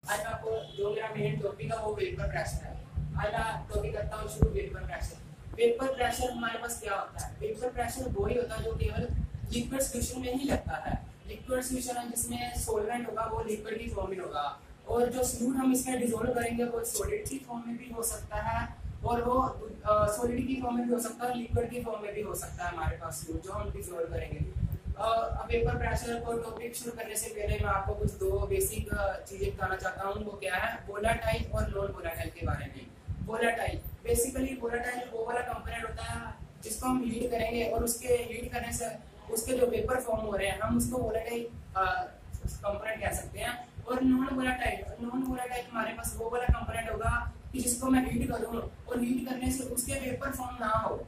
आज मैं आपको जो मेरा मेन टॉपिक है वो वेपर प्रेशर है। आज मैं टॉपिक करता हूँ शुरू वेपर प्रेशर। वेपर प्रेशर हमारे पास क्या होता है? वेपर प्रेशर वो ही होता है जो केवल लिक्विड सॉल्यूशन में ही लगता है। लिक्विड सॉल्यूशन है जिसमें सॉल्वेंट होगा वो लिक्विड की फॉर्म में होगा, और जो सॉल्यूट हम इसमें डिसॉल्व करेंगे वो सॉलिड की फॉर्म में भी हो सकता है, और वो सॉलिड की फॉर्म में भी हो सकता है, लिक्विड की फॉर्म में भी हो सकता है हमारे पास सॉल्यूट जो हम डिसॉल्व करेंगे। अब वेपर प्रेशर को टॉपिक शुरू करने से पहले मैं आपको कुछ दो बेसिक चीजें बताना चाहता हूँ। वो क्या है? वोलेटाइल और नॉन वोलेटाइल के बारे में। वोलेटाइल बेसिकली वोलेटाइल वो वाला कंपोनेंट होता है जिसको हम हीट करेंगे और उसके हीट करने से उसके जो वेपर फॉर्म हो रहे हैं हम उसको वोलेटाइल कंपोनेंट कह सकते हैं। और नॉन वोलेटाइल हमारे पास वो वाला कंपोनेंट होगा कि जिसको मैं हीट करूँ और हीट करने से उसके वेपर फॉर्म ना हो।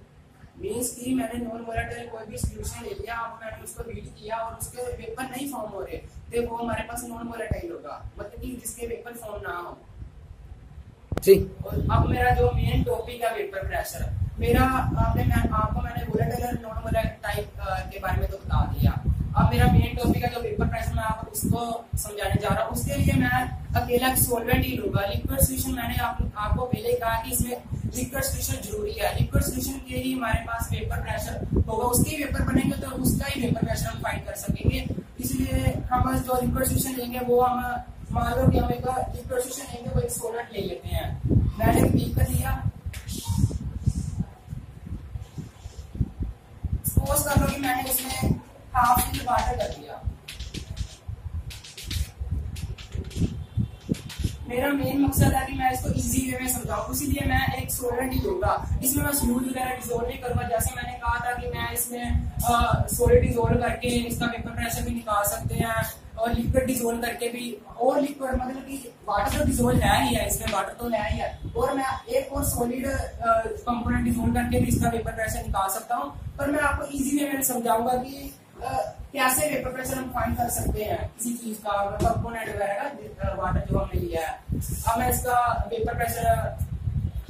मीन्स कि मैंने नॉन वोलेटाइल कोई भी सॉल्यूशन ले लिया और मैंने उसको हीट किया और उसके वेपर नहीं फॉर्म हो रहे, तो वो हमारे पास नॉन वोलेटाइल होगा, मतलब कि जिसके वेपर फॉर्म ना हो। ठीक। और अब मेरा जो मेन टॉपिक है वेपर प्रेशर, मेरा आपको मैंने वोलेटाइल और नॉन वोलेटाइल के बारे में तो बता दिया। अब मेरा मेन टॉपिक है जो वेपर प्रेशर, मैं आपको उसको समझाने जा रहा हूँ। उसके लिए मैं अकेला सॉल्वेंट ही लूंगा। लिक्विड सॉल्यूशन मैंने आपको पहले कहा कि इसमें लिक्विड सॉल्यूशन जरूरी है। लिक्विड सॉल्यूशन के ही हमारे पास वेपर प्रेशर होगा, उसके वेपर बनेंगे तो उसका ही वेपर प्रेशर हम फाइंड कर सकेंगे। इसलिए हम जो लिक्विड सॉल्यूशन लेंगे वो हम मान लो कि हम एक लिक्विड सॉल्यूशन लेंगे वो एक सॉल्वेंट ले लेते हैं। मैंने एक कर लिया, सपोज कर लो कि मैंने इसमें हाफ लीटर वाटर कर दिया। मेरा मेन मकसद है कि मैं इसको इजी वे में समझाऊं, इसीलिए मैं एक सॉल्वेंट ही लूंगा। इसमें मैं सॉल्यूट वगैरह डिसॉल्व नहीं करूंगा। जैसे मैंने कहा था कि मैं इसमें सॉलिड डिसॉल्व करके इसका वेपर प्रेशर भी निकाल सकते हैं और लिक्विड डिसॉल्व करके भी, और लिक्विड मतलब कि वाटर तो डिसॉल्व है ही है, इसमें वाटर तो है ही है, और मैं एक और सॉलिड कंपोनेंट डिसॉल्व करके भी इसका वेपर प्रेशर निकाल सकता हूँ। पर मैं आपको इजी वे में समझाऊंगा कि कैसे वेपर प्रेशर हम फाइंड कर सकते हैं किसी चीज का, कंपोनेंट वगैरह का, वाटर जो हमने लिया है। अब मैं इसका वेपर प्रेशर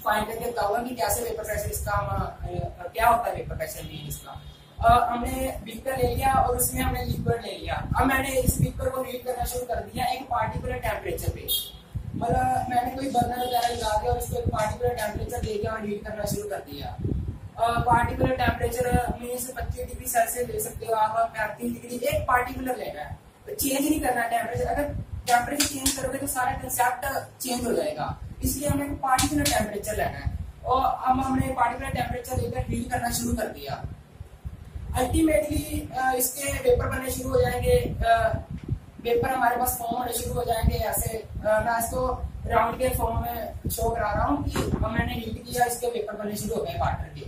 फाइंड करके बताऊंगा कि कैसे वेपर प्रेशर इसका क्या होता है वेपर प्रेशर भी इसका। हमने बीकर ले लिया और उसमें हमने लिक्विड ले लिया। अब मैंने इस बीकर को हीट करना शुरू कर दिया एक पार्टिकुलर टेम्परेचर पे, मतलब मैंने कोई बर्नर वगैरह लगा दिया और उसको एक पार्टिकुलर टेम्परेचर दे दिया और हीट करना शुरू कर दिया। Particular temperature means 25 degree Celsius ले सकते हो आप, 35 डिग्री, एक पार्टिकुलर लेना है, चेंज नहीं करना टेम्परेचर। अगर टेम्परेचर चेंज करोगे तो सारा कंसेप्ट चेंज हो जाएगा, इसलिए हमें पार्टिकुलर टेम्परेचर लेना है। और अब हमने पार्टिकुलर टेम्परेचर लेकर हीट करना शुरू कर दिया। अल्टीमेटली इसके वेपर बनने शुरू हो जाएंगे, वेपर हमारे पास फॉर्म होने शुरू हो जाएंगे। ऐसे मैं इसको राउंड के फॉर्म में शो करा रहा हूँ कि मैंने हीट किया, इसके वेपर बनने शुरू हो गए वाटर के।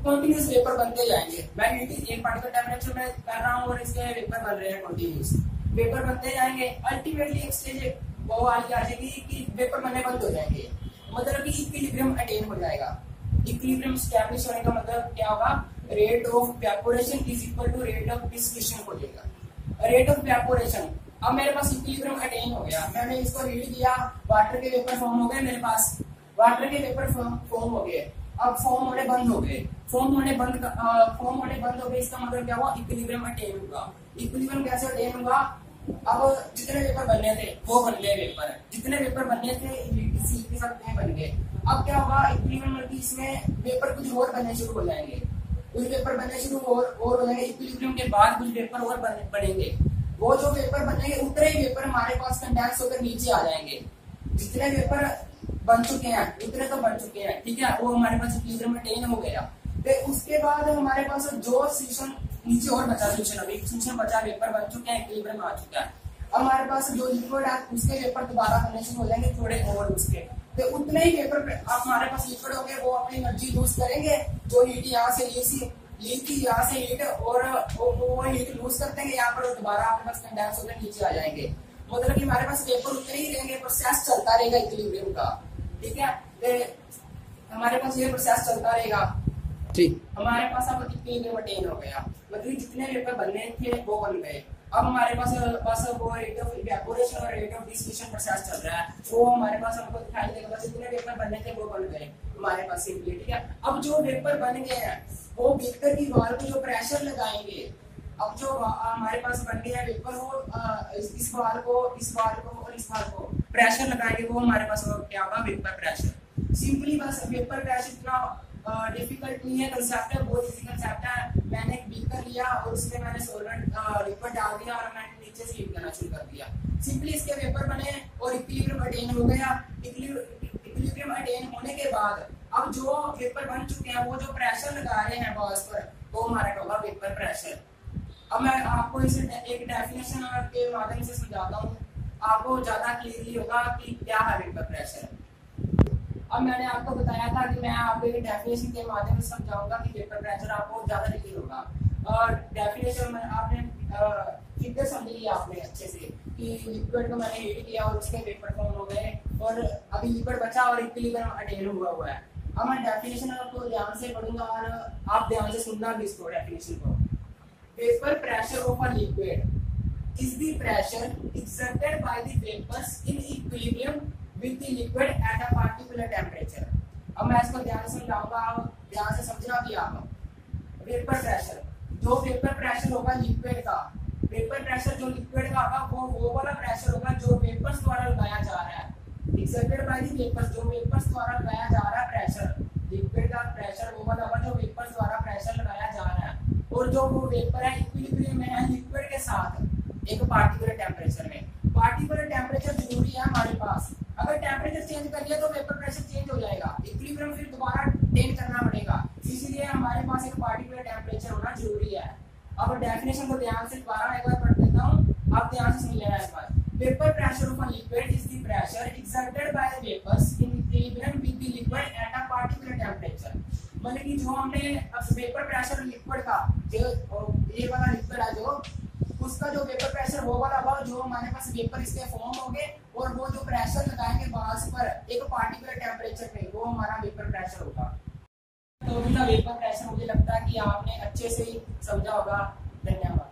कंटिन्यूस वेपर बनते जाएंगे। मैं हीट एक पार्टिकुलर टेम्परेचर में कर रहा हूँ और इसके वेपर बन रहे हैं, कंटिन्यूस वेपर बनते जाएंगे। अल्टीमेटली एक स्टेज वो आ जाएगी कि वेपर बनने बंद हो जाएंगे, मतलब कि इक्विलिब्रियम अटेन हो जाएगा। इक्विलिब्रियम एस्टैब्लिश होने का मतलब क्या होगा? Rate of evaporation is equal to rate of distillation हो जाएगा। रेट ऑफ इवेपोरेशन, अब मेरे पास इक्विलिब्रियम अटेन हो गया, मैंने इसको हीट किया, वाटर के वेपर फॉर्म हो गए, मेरे पास वाटर के वेपर फॉर्म हो गए। अब फॉर्म होने बंद हो गए, फॉर्म होने बंद हो गए, इसका मतलब क्या हुआ? इक्विलिब्रियम अटेन होगा। इक्विलिब्रियम कैसे अटेन होगा? अब जितने वेपर बनने थे वो बन गए वेपर, जितने वेपर बनने थे इसी के साथ में बन गए। अब क्या होगा? इक्विलिब्रियम मतलब इसमें वेपर कुछ और बनने शुरू हो जाएंगे, कुछ वेपर बनने शुरू और हो जाएंगे। इक्विलिब्रियम के बाद कुछ वेपर और बनेंगे। वो जो वेपर बनेंगे उतने ही वेपर हमारे पास कंडेंस होकर नीचे आ जाएंगे। जितने वेपर बन चुके हैं उतने तो बन चुके हैं, ठीक है, वो हमारे पास इक्विलिब्रियम अटेन हो गया। फिर उसके बाद हमारे पास जो सॉल्यूशन नीचे और बचा, सॉल्यूशन बचा, वेपर बन चुके हैं, इक्विलिब्रियम आ चुका है। अब हमारे पास जो लिक्विड है उसके वेपर दोबारा बनने शुरू हो जाएंगे, थोड़े और उसके, तो उतने ही वेपर हमारे पास लिक्विड होंगे, वो अपनी एनर्जी लूज करेंगे। जो हीट यहाँ से ली थी यहाँ से हीट, और वो हीट लूज करते हैं यहाँ पर, दोबारा आपके पास कंडेंस होकर नीचे आ जाएंगे। मतलब कि हमारे पास वेपर उतने ही रहेंगे, प्रोसेस चलता रहेगा इक्विलिब्रियम का, ठीक है। हमारे पास ये प्रोसेस चलता रहेगा, ठीक। हमारे पास अब इक्विलिब्रियम अटेन हो गया, मतलब जितने वेपर बनने थे वो बन गए। अब हमारे पास वो रेट ऑफ इवेपोरेशन और रेट ऑफ डिस्टिलेशन प्रोसेस चल रहा है, वो हमारे पास हमको दिखाई देगा। बस जितने वेपर बनने थे वो बन गए हमारे पास सिंपली, ठीक है। अब जो वेपर बन गए हैं वो बीकर की वॉल पे जो प्रेशर लगाएंगे अब जो हमारे पास बन गया वेपर, वो इस बार को और इस बार को प्रेशर लगाएंगे, वो हमारे पास क्या होगा, वेपर प्रेशर। सिंपली बस वेपर प्रेशर इतना डिफिकल्ट नहीं है, कंसेप्ट है, बहुत इजी कंसेप्ट है। मैंने एक बीकर लिया और उसमें मैंने सोलवेंट लिक्विड डाल दिया और मैंने नीचे से हीट करना शुरू कर दिया। सिंपली इसके वेपर बने और इक्विलिब्रियम अटेन हो गया। इक्विलिब्रियम अटेन होने के बाद अब जो वेपर बन चुके हैं, वो जो प्रेशर लगा रहे हैं बॉल्स पर, वो हमारा होगा वेपर प्रेशर। अब मैं आपको इसे एक डेफिनेशन के माध्यम से समझाता हूँ, आपको ज्यादा क्लियरली होगा कि क्या है वेपर प्रेशर। अब मैंने आपको बताया था कि मैं आपको एक डेफिनेशन के माध्यम से समझाऊंगा कि वेपर प्रेशर, आपको ज्यादा क्लियर होगा। और डेफिनेशन में आपने फिगर समझ लिया आपने अच्छे से कि लिक्विड को मैंने हीट किया और उसके वेपर फॉर्म हो गए और अभी लिक्विड बचा और इक्विलिब्रियम अटेन हुआ है। अब मैं डेफिनेशन आपको ध्यान से पढ़ूंगा और आप ध्यान से सुनना भी इसको डेफिनेशन को। Vapor pressure of a liquid is the pressure exerted by the vapors in equilibrium with the liquid at a particular temperature। अब मैं इसको ध्यान से समझाऊंगा, आप ध्यान से समझना भी आप। वेपर प्रेशर, जो वेपर प्रेशर होगा लिक्विड का, वेपर प्रेशर जो लिक्विड का होगा वो वाला प्रेशर होगा जो वेपर्स द्वारा लगाया जा रहा है। एक्सर्टेड बाय द वेपर्स, जो वेपर्स द्वारा लगाया जा रहा है प्रेशर, लिक्विड का प्रेशर वो वाला होगा जो वेपर्स द्वारा प्रेशर लगाया जा रहा है। और जो वो वेपर है इक्विलिब्रियम में है लिक्विड के साथ एक पार्टिकुलर टेम्परेचर में। पार्टिकुलर टेम्परेचर जरूरी है हमारे पास, अगर टेम्परेचर चेंज कर लिया तो वेपर प्रेशर चेंज हो जाएगा, इक्विलिब्रियम फिर दोबारा अटेन करना पड़ेगा, इसीलिए हमारे पास एक पार्टिकुलर टेम्परेचर होना जरूरी है। अब डेफिनेशन को ध्यान से दोबारा एक बार पढ़ देता हूँ, आप ध्यान से सुन लेना इस बार। Vapour pressure of a liquid is the pressure exerted by the vapours in equilibrium with the liquid at a particular temperature. मतलब कि जो हमने वेपर प्रेशर लिक्विड का, जो ये वाला लिक्विड है जो, उसका जो वेपर प्रेशर वो वाला होगा जो हमारे पास वेपर इसके फॉर्म हो गए और वो जो प्रेशर लगाएंगे बाल्स पर एक पार्टिकुलर टेम्परेचर पे, वो हमारा वेपर प्रेशर होगा। तो उनका वेपर प्रेशर मुझे लगता है कि आपने अच्छे से समझा होगा। धन्यवाद।